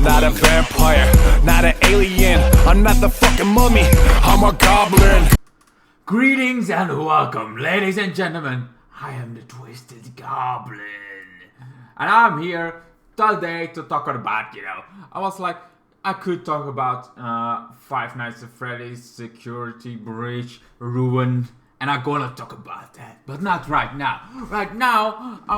not a vampire, not an alien. I'm not the fucking mummy, I'm a goblin. Greetings and welcome, ladies and gentlemen. I am the Twisted Goblin. And I'm here today to talk about, I was like, I could talk about Five Nights at Freddy's, Security Breach, Ruin, and I'm gonna talk about that, but not right now. Right now, I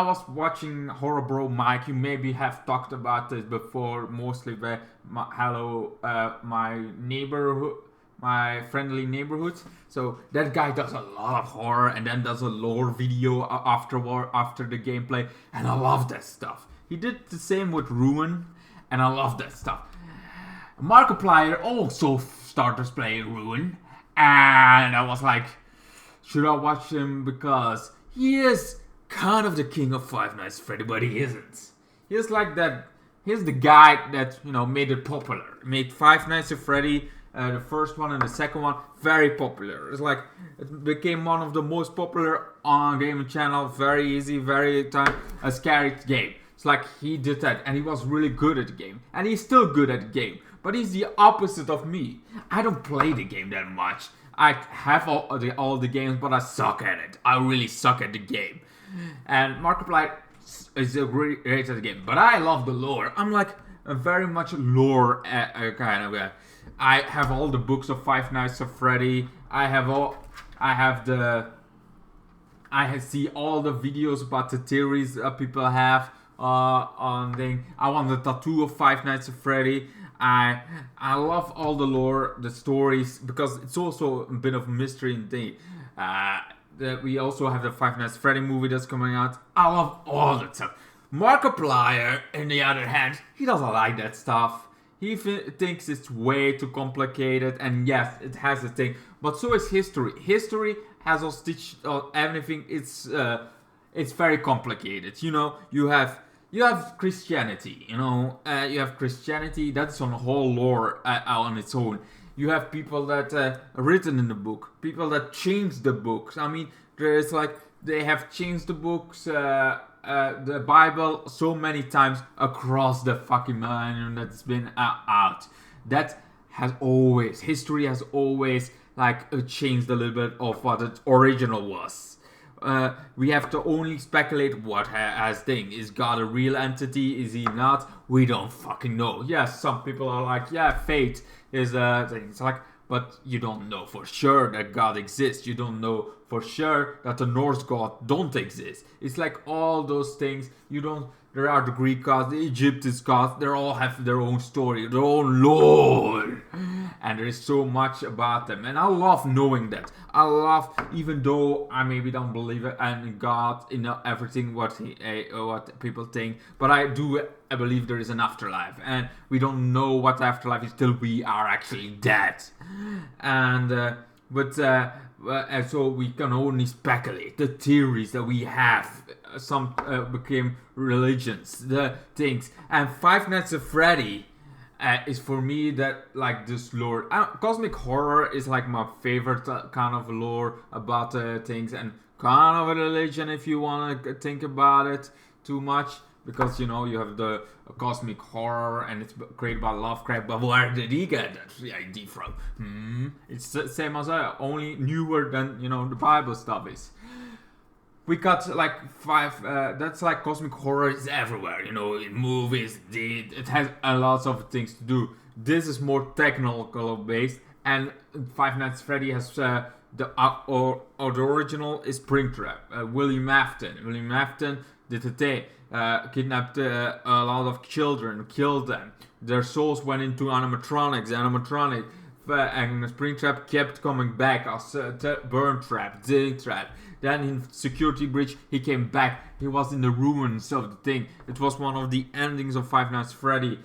was watching Horror Bro Mike. You maybe have talked about this before, mostly by my neighborhood, my friendly neighborhood. So that guy does a lot of horror and then does a lore video after the gameplay, and I love that stuff. He did the same with Ruin, and I love that stuff. Markiplier also started playing Ruin, and I was like, should I watch him? Because he is kind of the king of Five Nights at Freddy, but he isn't. He's like that. He's the guy that made it popular. Made Five Nights at Freddy, the first one and the second one, very popular. It's like it became one of the most popular on gaming channel. Very easy, a scary game. It's like he did that, and he was really good at the game, and he's still good at the game. But he's the opposite of me. I don't play the game that much. I have all the games, but I suck at it. I really suck at the game. And Markiplier is great at the game, but I love the lore. I'm like a very much lore kind of guy. I have all the books of Five Nights at Freddy. I see all the videos about the theories people have on thing. I want the tattoo of Five Nights at Freddy. I love all the lore, the stories, because it's also a bit of a mystery indeed. We also have the Five Nights at Freddy movie that's coming out. I love all that stuff. Markiplier, on the other hand, he doesn't like that stuff. He thinks it's way too complicated, and yes, it has a thing. But so is history. History has all stitched everything. It's very complicated. You have Christianity. You have Christianity that's on a whole lore on its own. You have people that are written in the book, people that change the books. I mean, there's they have changed the books, the Bible so many times across the fucking millennium that's been out. History has always changed a little bit of what the original was. We have to only speculate what has thing. Is God a real entity? Is he not? We don't fucking know. Yes, some people are like, yeah, fate is a thing. It's like, but you don't know for sure that God exists. You don't know for sure that the Norse God don't exist. It's like all those things. There are the Greek gods, the Egyptian gods. They all have their own story, their own lore. And there is so much about them. And I love knowing that. I love, even though I maybe don't believe it in God, in everything what people think. But I believe there is an afterlife. And we don't know what the afterlife is till we are actually dead. And, so we can only speculate. The theories that we have, some became religions, the things. And Five Nights at Freddy is for me that this lore. Cosmic horror is my favorite kind of lore about things, and kind of a religion if you want to think about it too much. Because you have the cosmic horror and it's created by Lovecraft, but where did he get that idea from? It's the same as only newer than the Bible stuff is. We got five. That's cosmic horror is everywhere. In movies, it has a lot of things to do. This is more technical based, and Five Nights at Freddy has the original is Springtrap. William Afton. William Afton did the thing. Kidnapped a lot of children, killed them. Their souls went into animatronics. And Springtrap kept coming back as Burn Trap, Dig Trap. Then in Security Breach, he came back. He was in the ruins of the thing. It was one of the endings of Five Nights at Freddy,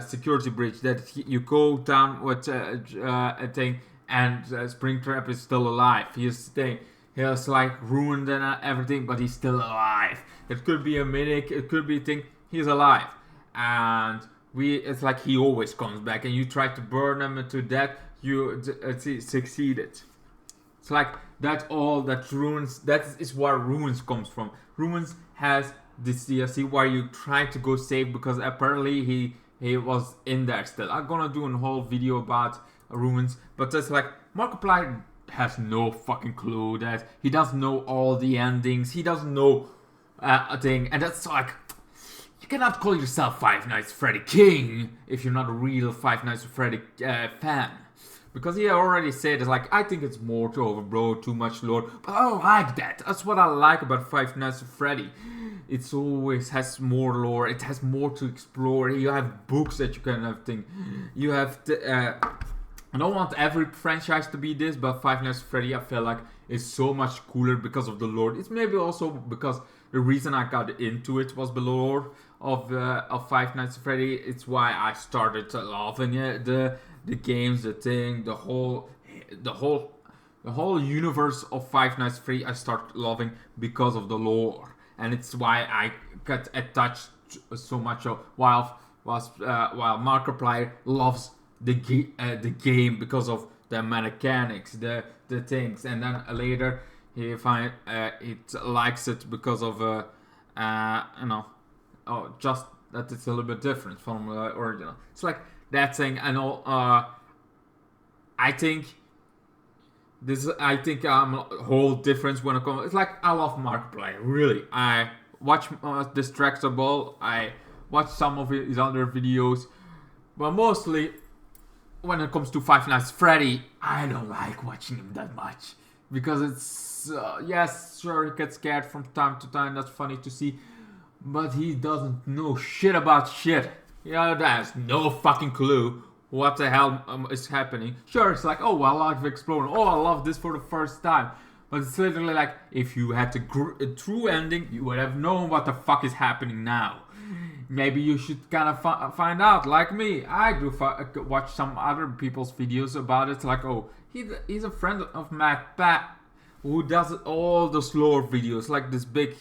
Security Breach, that you go down with a thing, and Springtrap is still alive. He is staying. He is ruined and everything, but he's still alive. It could be a mimic, it could be a thing. He's alive, and it's he always comes back. And you try to burn him to death, you succeeded. It's that all that ruins. That is where ruins comes from. Ruins has this DLC where you try to go save, because apparently he was in there still. I'm gonna do a whole video about ruins, but it's like Markiplier has no fucking clue that he doesn't know all the endings. He doesn't know a thing, and that's like, you cannot call yourself Five Nights at Freddy King if you're not a real Five Nights at Freddy fan. Because he already said it's like, I think it's more too overblown, too much lore, but I don't like that. That's what I like about Five Nights at Freddy. It's always has more lore, it has more to explore. You have books that you can have thing. You have I don't want every franchise to be this, but Five Nights at Freddy I feel like is so much cooler because of the lore. It's maybe also because the reason I got into it was the lore of Five Nights at Freddy. It's why I started loving it. The games, the thing, the whole universe of Five Nights at Freddy I started loving because of the lore, and it's why I got attached so much. While Markiplier loves the game because of the mechanics, the things, and then later he it likes it because of just that it's a little bit different from the original. It's like that thing. I know. I think I'm a whole difference when it comes. It's like I love Markiplier. Really, I watch Distractable. I watch some of his other videos, but mostly when it comes to Five Nights at Freddy, I don't like watching him that much because it's yes, sure, he gets scared from time to time. That's funny to see, but he doesn't know shit about shit. Yeah, there's no fucking clue what the hell is happening. Sure, it's like, oh, I love exploring. Oh, I love this for the first time. But it's literally like, if you had a true ending, you would have known what the fuck is happening now. Maybe you should kind of find out, like me. I do watch some other people's videos about it. Like, oh, he's a friend of Matt Pat, who does all those lore videos. Like this big,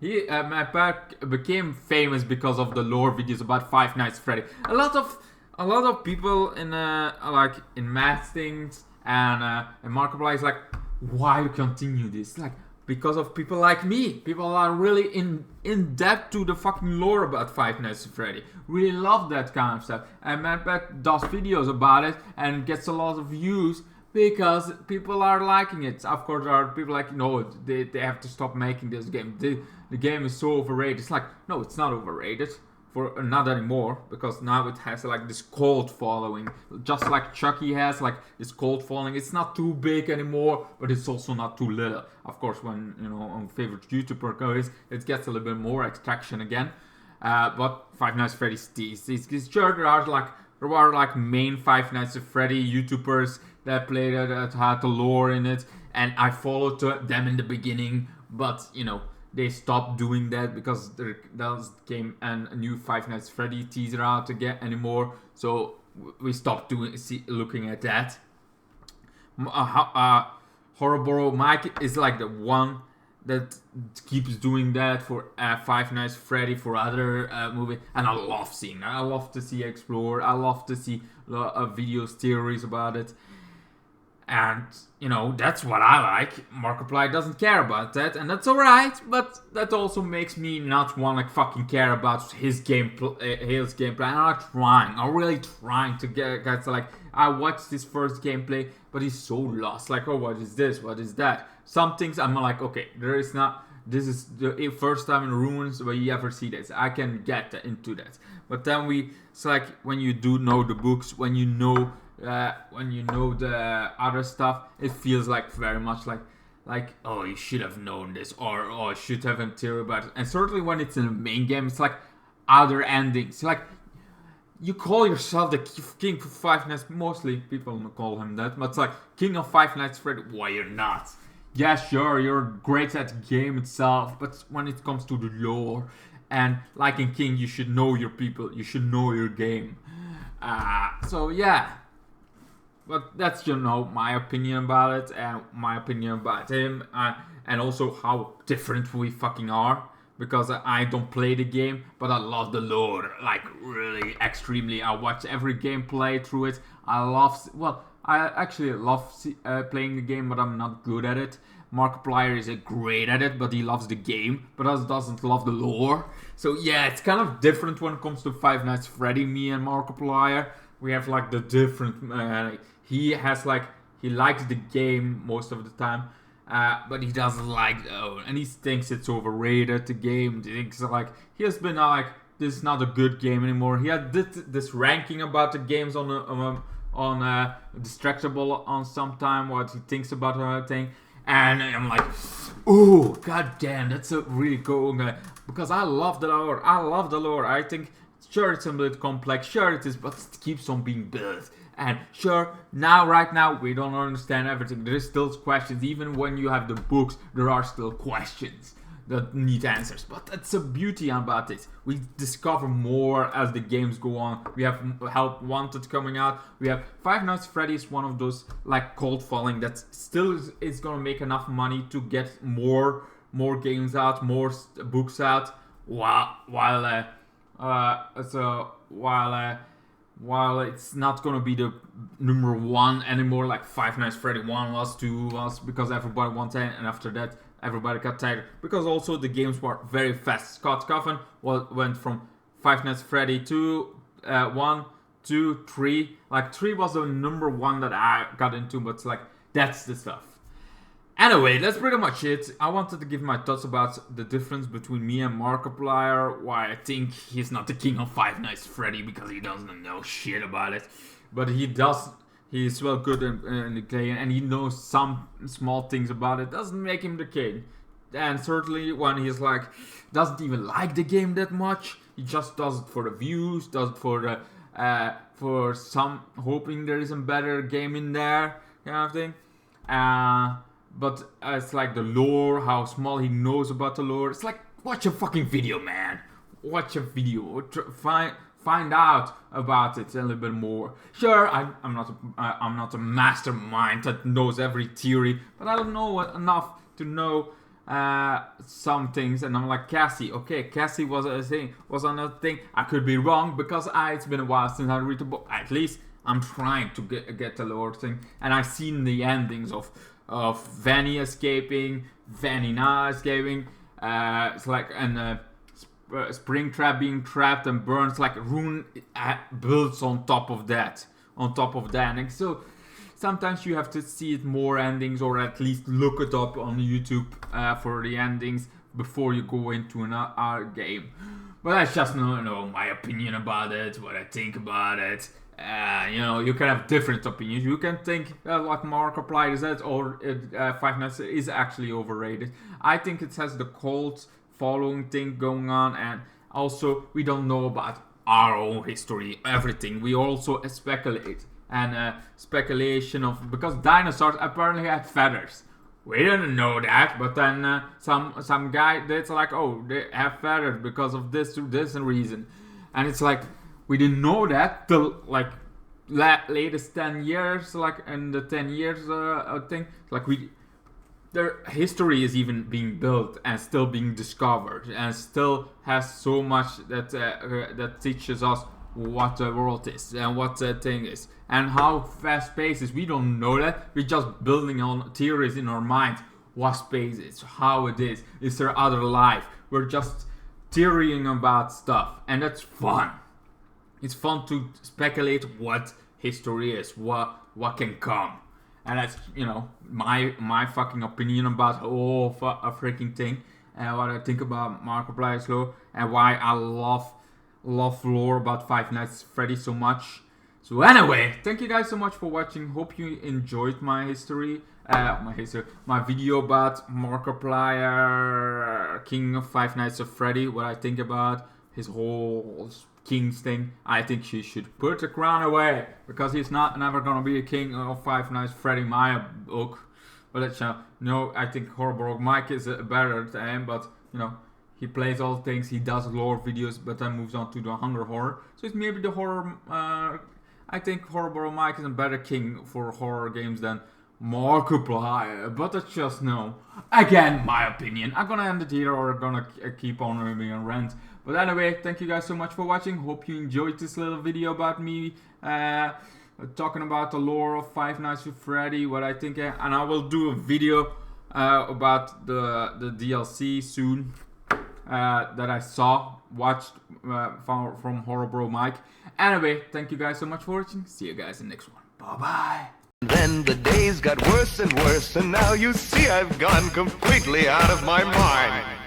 Matt Pat became famous because of the lore videos about Five Nights at Freddy. A lot of people in Matt's things and Markiplier is like, why continue this? Like, because of people like me. People are really in depth to the fucking lore about Five Nights at Freddy. Really love that kind of stuff. And Matt Pat does videos about it and gets a lot of views because people are liking it. Of course, there are people like, no, they have to stop making this game. The game is so overrated. It's like, no, it's not overrated. Not anymore, because now it has like this cult following, just like Chucky has like this cult following. It's not too big anymore, but it's also not too little. Of course, when on favorite YouTuber goes, it gets a little bit more attraction again. But Five Nights at Freddy's sure there are like main Five Nights at Freddy YouTubers that played it, that had the lore in it, and I followed them in the beginning, but they stopped doing that because there came a new Five Nights at Freddy teaser out to get anymore. So we stopped looking at that. Horror Mike is like the one that keeps doing that for Five Nights at Freddy, for other movies, and I love seeing that. I love to see explore. I love to see videos, theories about it. And, that's what I like. Markiplier doesn't care about that, and that's alright, but that also makes me not want to fucking care about his gameplay. I'm really trying to get like, I watched his first gameplay, but he's so lost. Like, oh, what is this? What is that? Some things I'm like, okay, this is the first time in Ruins where you ever see this. I can get into that. But then it's like, when you do know the books, when you know the other stuff, it feels like very much like oh, you should have known this, or oh, you should have a theory about it. And certainly when it's in the main game, it's like other endings. Like, you call yourself the king of Five Nights. Mostly people don't call him that, but it's like king of Five Nights at Freddy. Why, you're not. Yeah, sure, you're great at the game itself, but when it comes to the lore, and like in King, you should know your people, you should know your game. So yeah. But that's, my opinion about it, and my opinion about him, and also how different we fucking are. Because I don't play the game, but I love the lore, like, really extremely. I watch every gameplay through it. I actually love playing the game, but I'm not good at it. Markiplier is great at it, but he loves the game, but doesn't love the lore. So yeah, it's kind of different when it comes to Five Nights at Freddy, me and Markiplier. We have like the different, he likes the game most of the time, but he doesn't like, and he thinks it's overrated, the game. He thinks like, he has been like, this is not a good game anymore. He had this ranking about the games on Distractable on sometime, what he thinks about the thing. And I'm like, oh, god damn, that's a really cool guy. Because I love the lore. I think, sure, it's a bit complex, sure it is, but it keeps on being built. And sure, right now, we don't understand everything. There is still questions. Even when you have the books, there are still questions that need answers. But that's the beauty about this. We discover more as the games go on. We have Help Wanted coming out. We have Five Nights at Freddy's, one of those like cult following that still is gonna make enough money to get more games out, more books out. While it's not gonna be the number one anymore, like Five Nights at Freddy 1 was, 2 was, because everybody wanted it, and after that everybody got tired. Because also the games were very fast. Scott Coffin went from Five Nights at Freddy to 1, 2, 3. Like 3 was the number one that I got into, but it's like, that's the stuff. Anyway, that's pretty much it. I wanted to give my thoughts about the difference between me and Markiplier. Why I think he's not the king of Five Nights at Freddy, because he doesn't know shit about it. But he does. He's well good in the game, and he knows some small things about it. Doesn't make him the king. And certainly when he's like, doesn't even like the game that much. He just does it for the views, does it for the for some hoping there is a better game in there, kind of thing. But it's like the lore, how small he knows about the lore. It's like, watch a fucking video, man. Watch a video. Find out about it a little bit more. Sure, I'm not a mastermind that knows every theory, but I don't know enough to know some things. And I'm like, Cassie. Okay, Cassie was another thing. I could be wrong because it's been a while since I read the book. At least I'm trying to get the lore thing, and I've seen the endings of Vanny escaping, Vanny not escaping. It's like Springtrap being trapped and burns, like Rune builds on top of that. And so sometimes you have to see it more endings, or at least look it up on YouTube for the endings before you go into another game. But that's just my opinion about it, what I think about it. You can have different opinions. You can think like Markiplier is that, or Five Nights is actually overrated. I think it has the cult following thing going on, and also we don't know about our own history, everything. We also speculate, and speculation of, because dinosaurs apparently had feathers. We didn't know that, but then some guy that's like, oh, they have feathers because of this reason, and it's like, we didn't know that till like latest 10 years, like in the 10 years thing. Like their history is even being built and still being discovered, and still has so much that teaches us what the world is and what the thing is and how fast space is. We don't know that. We're just building on theories in our mind. What space is, how it is there other life? We're just theorying about stuff, and that's fun. It's fun to speculate what history is, what can come. And that's, my fucking opinion about a freaking thing, and what I think about Markiplier's lore, and why I love lore about Five Nights at Freddy so much. So anyway, thank you guys so much for watching. Hope you enjoyed my video about Markiplier, King of Five Nights at Freddy, what I think about his whole King's thing. I think she should put the crown away, because he's never gonna be a king of Five Nights at Freddy in my book. But let's I think Horror Mike is better than him, but he plays all things, he does lore videos, but then moves on to the horror. So it's maybe the horror. I think Horror Mike is a better king for horror games than Markiplier, but that's just again, my opinion. I'm gonna end it here, or I'm gonna keep on being a rant. But anyway, thank you guys so much for watching. Hope you enjoyed this little video about me talking about the lore of Five Nights at Freddy, what I think, and I will do a video about the DLC soon that I watched from Horror Mike. Anyway, thank you guys so much for watching. See you guys in the next one. Bye bye. Then the days got worse and worse, and now you see I've gone completely out of my mind.